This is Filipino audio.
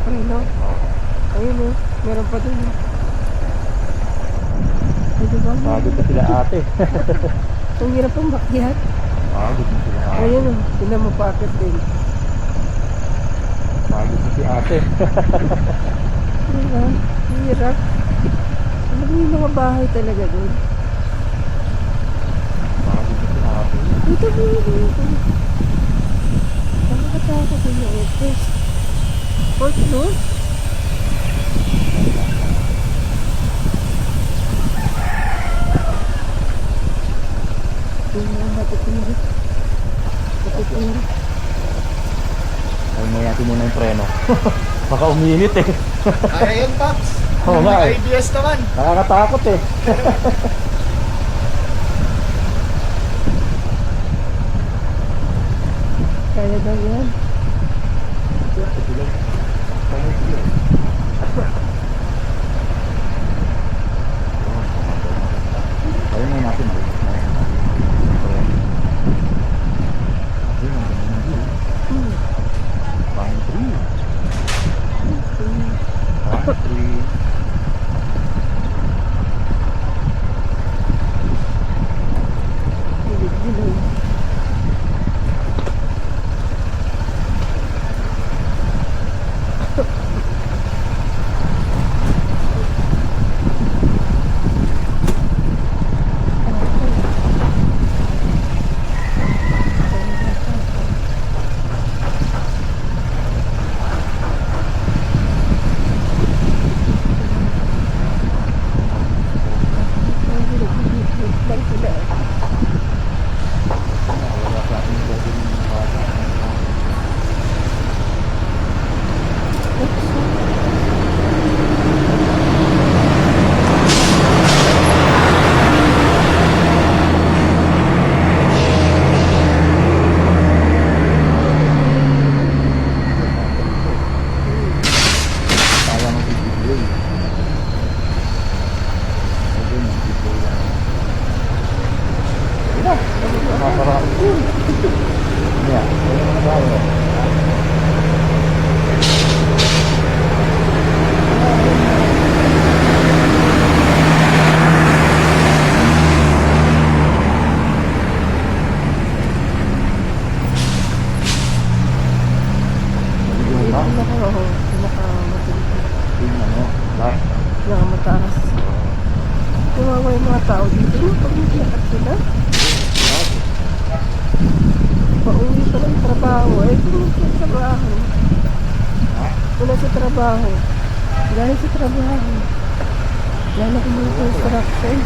preno. Ayun oh, meron pa dun oh. Ay, diba? Pagod na sila ate. Ang hirap pang bakyat. Pagod na sila ate. Ayun oh, tinan mo packet din. Pagod na si ate. Diba? Ang hirap. Ano ba yung mga bahay talaga dun? Pagod na si ate. Dito mo dito. Nakakatakot din yung first. Fourth floor? Tingnan natin tingnan. Tingnan. Ay, nayatin muna yung preno. Baka uminit eh. Kaya yun, Paps. Oo nga eh. May ideas naman. Nakakatakot eh. Kaya daw yan. Ayun nga natin. Pine tree. Pine tree. Dilig-dilig. Lang sila eh. Wala sa ating gagawin ng bata. Kaya mag-video eh. Ayun, mag-video lang. Ayun na, nakakaraos yun. Yeah, ayun na tayo. Video na. Yung ano, last. Mataas. Kumawa yung mga tao dito. Pag naglakad sila. Pauwi pa ng trabaho. Eh, kung sa trabaho. Wala sa trabaho. Dahil sa trabaho. Lalo kung mga construction.